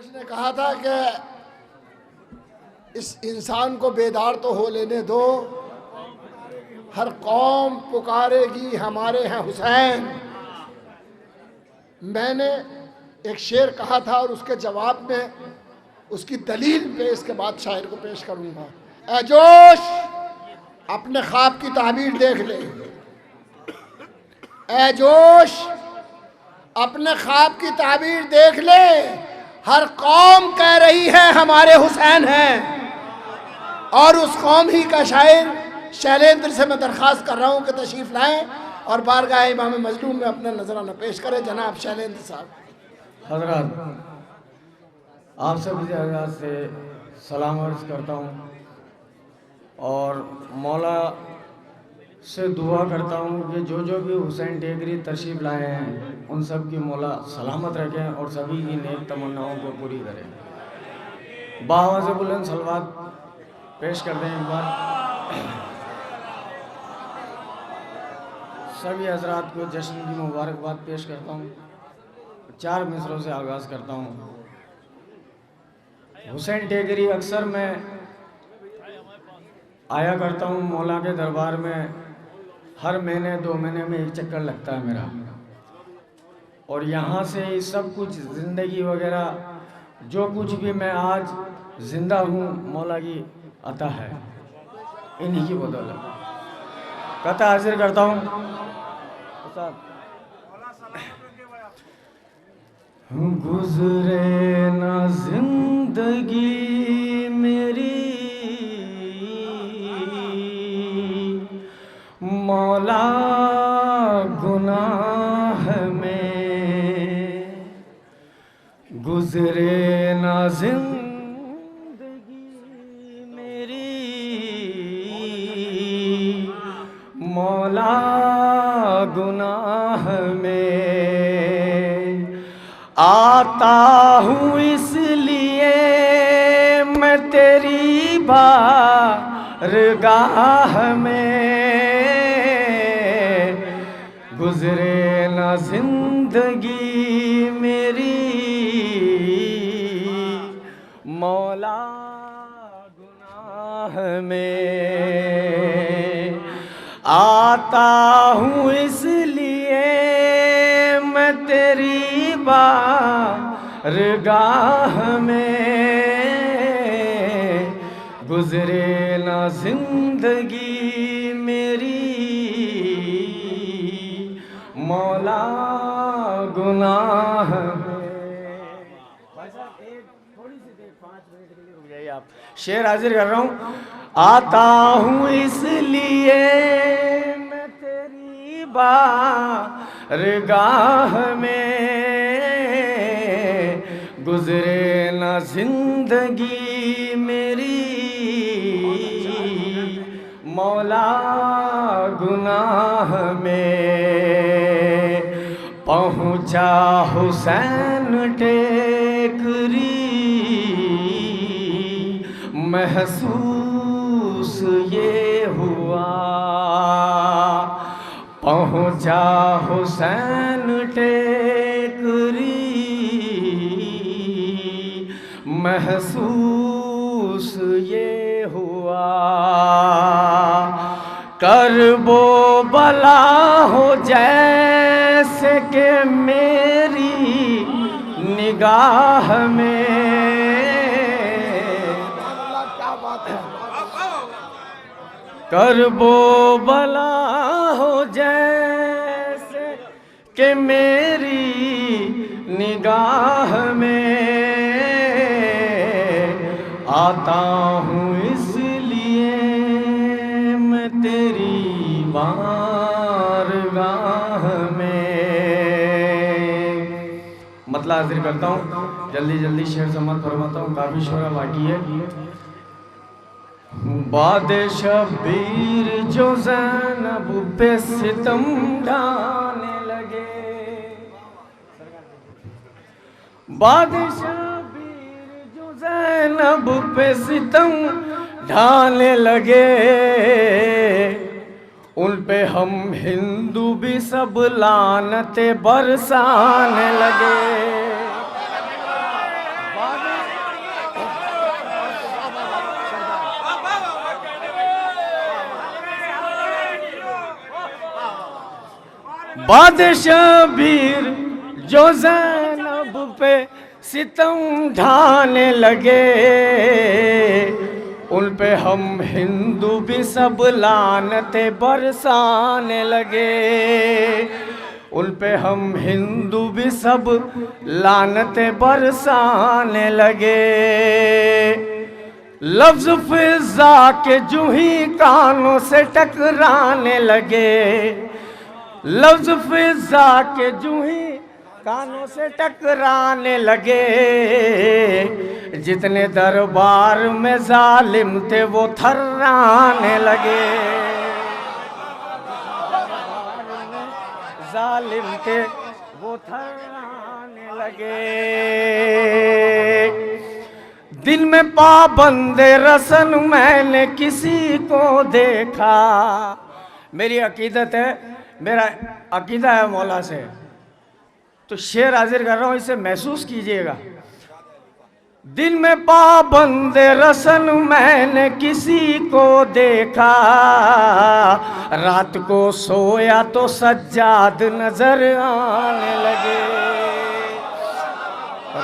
ने कहा था कि इस इंसान को बेदार तो हो लेने दो, हर कौम पुकारेगी हमारे हैं हुसैन। मैंने एक शेर कहा था और उसके जवाब में उसकी दलील पेश के बाद शायर को पेश करूंगा। ऐ जोश अपने ख्वाब की ताबीर देख ले, ऐ जोश अपने ख्वाब की ताबीर देख ले, हर कौम कह रही है हमारे हुसैन हैं। और उस कौम ही का शायर शैलेंद्र से मैं दरख्वास्त कर रहा हूँ कि तशरीफ़ लाएं और बारगाह इमाम मजलूम में अपना नजराना पेश करें। जनाब शैलेंद्र साहब। हजरत, आप सभी हजरत से सलाम अर्ज़ करता हूँ और मौला से दुआ करता हूँ कि जो जो भी हुसैन टेकरी तशरीफ़ लाए हैं उन सब की मौला सलामत रखें और सभी की नेक तमन्नाओं को पूरी करें। बावाज़ बुलंद सलवात पेश कर दें एक बार। सभी हजरात को जश्न की मुबारकबाद पेश करता हूँ। 4 मिसरों से आगाज़ करता हूँ। हुसैन टेकरी अक्सर मैं आया करता हूँ मौला के दरबार में। हर महीने 2 महीने में एक चक्कर लगता है मेरा। और यहाँ से सब कुछ ज़िंदगी वगैरह जो कुछ भी मैं आज ज़िंदा हूँ मौला की अता है, इन्हीं की बदौलत। कथा हाजिर करता हूँ। गुज़रे ना जिंदगी मेरी मौला गुनाह में, गुज़रे ना जिंदगी मेरी मौला गुनाह में। आता हूँ इसलिए मैं तेरी बारगाह में, गुज़रे ना जिंदगी मेरी मौला गुनाह में। आता हूँ इसलिए मैं तेरी बारगाह में, गुज़रे ना जिंदगी मेरी मौला गुनाह में। भाई साहब एक थोड़ी सी देर 5 मिनट के लिए रुक जाइए आप। शेर हाजिर कर रहा हूँ। आता हूँ इसलिए मैं तेरी बारगाह में, गुज़रे ना जिंदगी मेरी मौला गुनाह में। पहुँचा हुसैन टेकरी महसूस ये हुआ, पहुँचा हुसैन टेकरी महसूस ये हुआ। करबो बला हो जैसे के मेरी निगाह में, करबो बला हो जैसे के मेरी निगाह में। आता हूँ इसलिए मैं तेरी बारगाह में। मतलब हाजिर करता हूँ, जल्दी जल्दी शेर समाप्त फरमाता हूँ, काफ़ी शोरा बाकी है। बादशाह जो ज़ैनब पे सितम ढाने लगे, बादशाह जो ज़ैनब पे सितम ढाने लगे, उन पे हम हिंदू भी सब लानते बरसाने लगे। बादशाह बीर जो ज़ैनब पे सितम ढाने लगे, उन पे हम हिंदू भी सब लानते बरसाने लगे, उन पे हम हिंदू भी सब लानते बरसाने लगे। लफ्ज फिजा के जूही कानों से टकराने लगे, लफ्ज फिजा के जूही कानों से टकराने लगे। जितने दरबार में जालिम थे वो थर्राने लगे, जालिम थे वो थर्राने लगे। दिल में पाबंदे रसन मैंने किसी को देखा, मेरी अकीदत है, मेरा अकीदा है मौला से, तो शेर हाजिर कर रहा हूं, इसे महसूस कीजिएगा। दिल में पाबंदे रसन मैंने किसी को देखा, रात को सोया तो सज्जाद नजर आने लगे,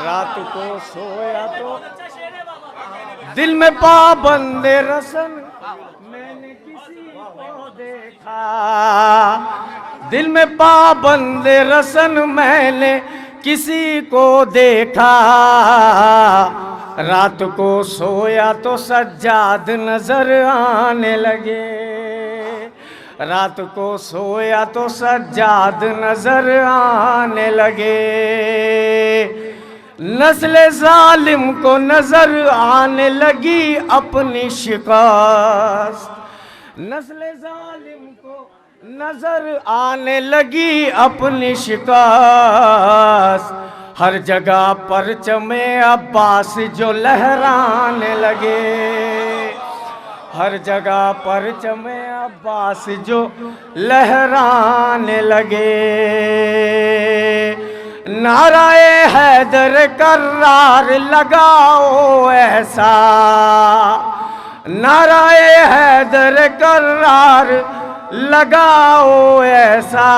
रात को सोया तो दिल में पाबंदे रसन मैंने किसी को देखा, दिल में पाबंदे रसन मैंने किसी को देखा, रात को सोया तो सज्जाद नजर आने लगे, रात को सोया तो सज्जाद नजर आने लगे। नस्ल जालिम को नजर आने लगी अपनी शिकस्त, नस्ल जालिम को नजर आने लगी अपनी शिकस्त। हर जगह परचमे अब्बास जो लहराने लगे, हर जगह परचमे अब्बास जो लहराने लगे। नाराए हैदर कर्रार लगाओ ऐसा, नाराए हैदर कर्रार लगाओ ऐसा,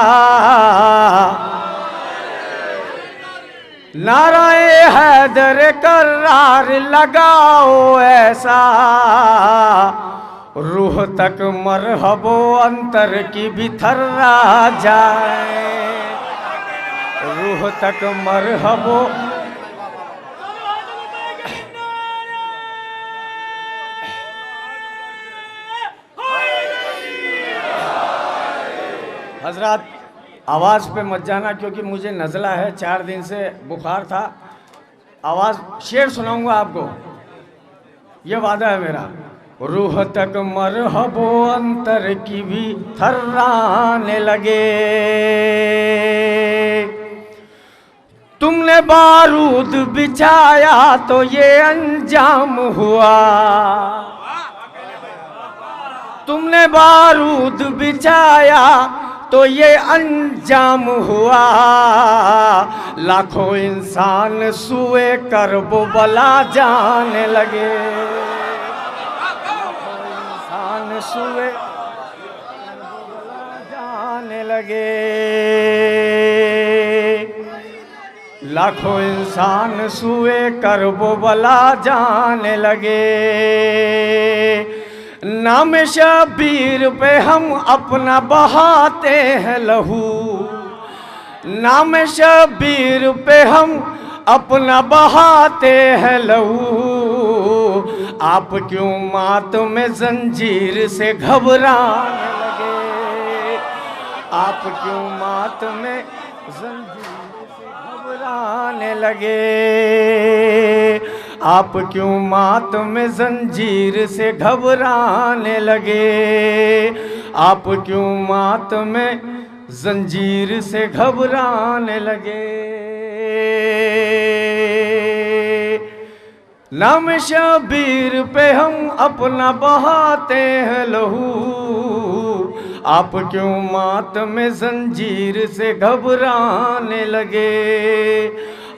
नाराए हैदर कर्रार लगाओ ऐसा। रूह तक मरहबो अंतर की भी थर्रा जाए, रूह तक मरहबो हजरात आवाज़ पे मत जाना, क्योंकि मुझे नज़ला है, 4 दिन से बुखार था। आवाज़ शेर सुनाऊंगा आपको, ये वादा है मेरा। रूह तक मरहबो अंतर की भी थर्राने लगे, तुमने बारूद बिछाया तो ये अंजाम हुआ, तुमने बारूद बिछाया तो ये अंजाम हुआ। लाखों इंसान सुए करबो बला जाने लगे, लाखों इंसान सुए करबो बला जाने लगे, लाखों इंसान सुए करबो बला जाने लगे। नाम शबीर पे हम अपना बहाते हैं लहू, नाम शबीर पे हम अपना बहाते हैं लहू। आप क्यों मात में जंजीर से घबराने लगे, आप क्यों मात में जंजीर से घबराने लगे, आप क्यों मात में जंजीर से घबराने लगे, आप क्यों मात में जंजीर से घबराने लगे। नाम शबीर पे हम अपना बहाते हैं लहू, आप क्यों मात में जंजीर से घबराने लगे,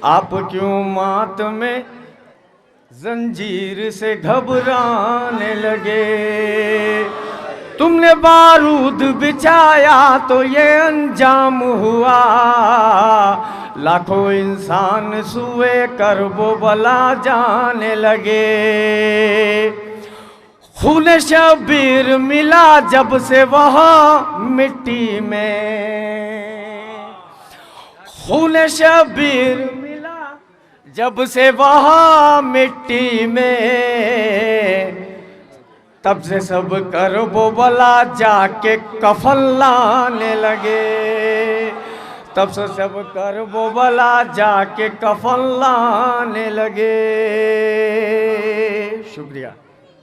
आप क्यों मात में जंजीर से घबराने लगे। तुमने बारूद बिछाया तो ये अंजाम हुआ, लाखों इंसान सुए करबो बला जाने लगे। खून शबीर मिला जब से वहाँ मिट्टी में, खून शबीर मिला जब से वहाँ मिट्टी में, तब से सब करबो बला जाके कफन लाने लगे। तब से सब करबो बला जाके कफन लाने लगे। शुक्रिया।